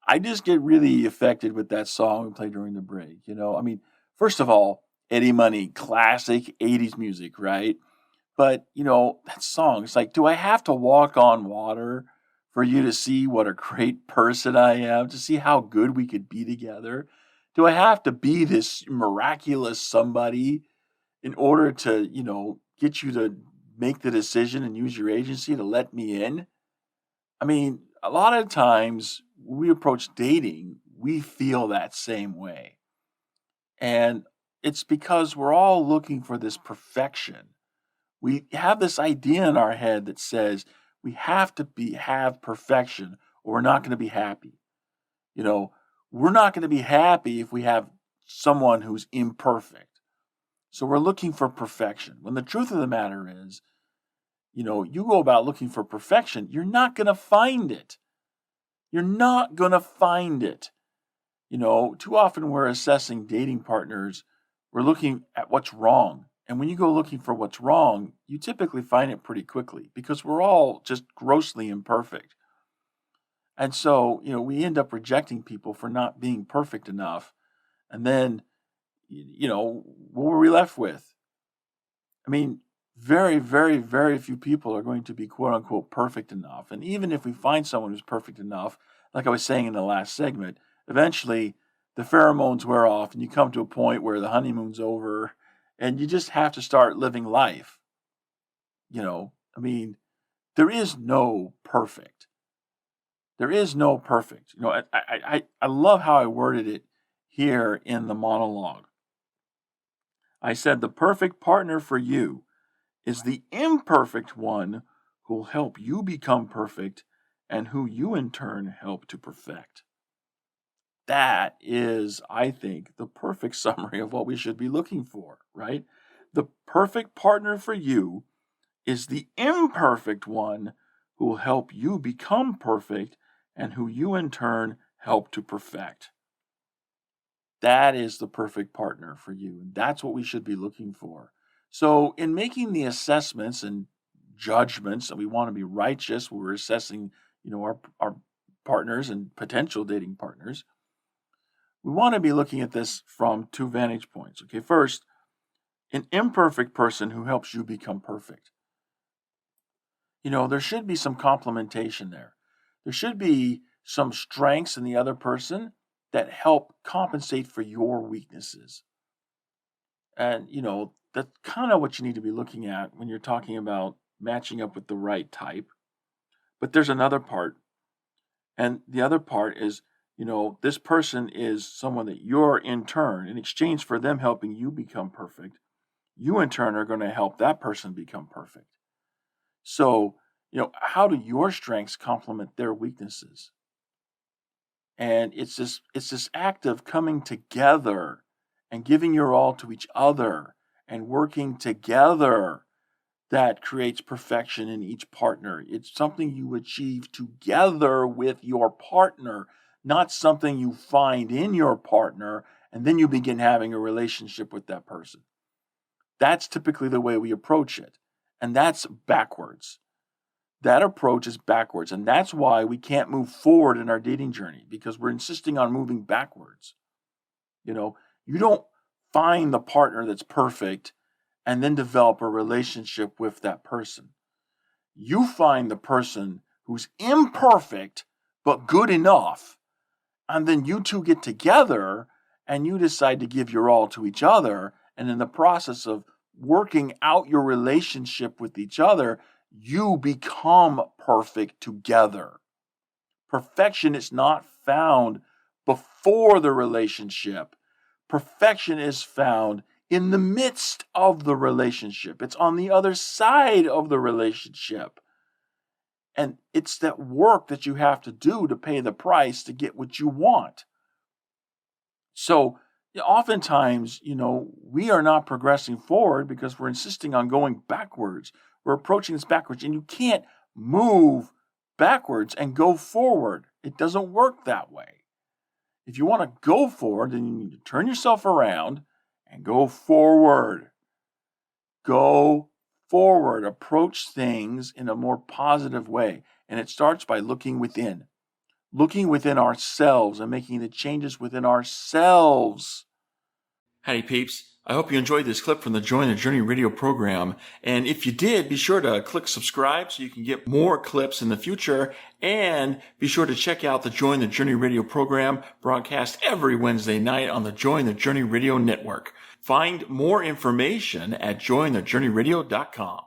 I just get really affected with that song we played during the break. I mean, first of all, Eddie Money, classic 80s music, right? But, that song, it's like, do I have to walk on water for you to see what a great person I am, to see how good we could be together? Do I have to be this miraculous somebody in order to, get you to make the decision and use your agency to let me in? I mean, a lot of times when we approach dating, we feel that same way. And it's because we're all looking for this perfection. We have this idea in our head that says we have to have perfection or we're not going to be happy. You know, we're not going to be happy if we have someone who's imperfect. So we're looking for perfection. When the truth of the matter is, you go about looking for perfection, you're not going to find it. You're not going to find it. Too often we're assessing dating partners, we're looking at what's wrong. And when you go looking for what's wrong, you typically find it pretty quickly because we're all just grossly imperfect. And so, we end up rejecting people for not being perfect enough. And then, what were we left with? I mean, very, very, very few people are going to be quote unquote perfect enough. And even if we find someone who's perfect enough, like I was saying in the last segment, eventually the pheromones wear off and you come to a point where the honeymoon's over and you just have to start living life. I mean, there is no perfect. There is no perfect. I love how I worded it here in the monologue. I said the perfect partner for you is the imperfect one who'll help you become perfect and who you in turn help to perfect. That is, I think, the perfect summary of what we should be looking for, right? The perfect partner for you is the imperfect one who will help you become perfect and who you in turn help to perfect. That is the perfect partner for you. And that's what we should be looking for. So, in making the assessments and judgments, and we want to be righteous, we're assessing, our partners and potential dating partners. We want to be looking at this from two vantage points. Okay, first, an imperfect person who helps you become perfect. There should be some complementation there. There should be some strengths in the other person that help compensate for your weaknesses. And, that's kind of what you need to be looking at when you're talking about matching up with the right type. But there's another part. And the other part is, this person is someone that you're in turn, in exchange for them helping you become perfect, you in turn are going to help that person become perfect. So, how do your strengths complement their weaknesses? And it's this act of coming together and giving your all to each other and working together that creates perfection in each partner. It's something you achieve together with your partner, not something you find in your partner and then you begin having a relationship with that person. That's typically the way we approach it. And that's backwards. That approach is backwards. And that's why we can't move forward in our dating journey because we're insisting on moving backwards. You don't find the partner that's perfect and then develop a relationship with that person. You find the person who's imperfect but good enough, and then you two get together and you decide to give your all to each other. And in the process of working out your relationship with each other, you become perfect together. Perfection is not found before the relationship. Perfection is found in the midst of the relationship. It's on the other side of the relationship. And it's that work that you have to do to pay the price to get what you want. So oftentimes, we are not progressing forward because we're insisting on going backwards. We're approaching this backwards, and you can't move backwards and go forward. It doesn't work that way. If you want to go forward, then you need to turn yourself around and go forward. Go forward. Approach things in a more positive way. And it starts by looking within. looking within ourselves and making the changes within ourselves. Howdy peeps. I hope you enjoyed this clip from the Join the Journey radio program. And if you did, be sure to click subscribe so you can get more clips in the future. And be sure to check out the Join the Journey radio program broadcast every Wednesday night on the Join the Journey radio network. Find more information at jointhejourneyradio.com.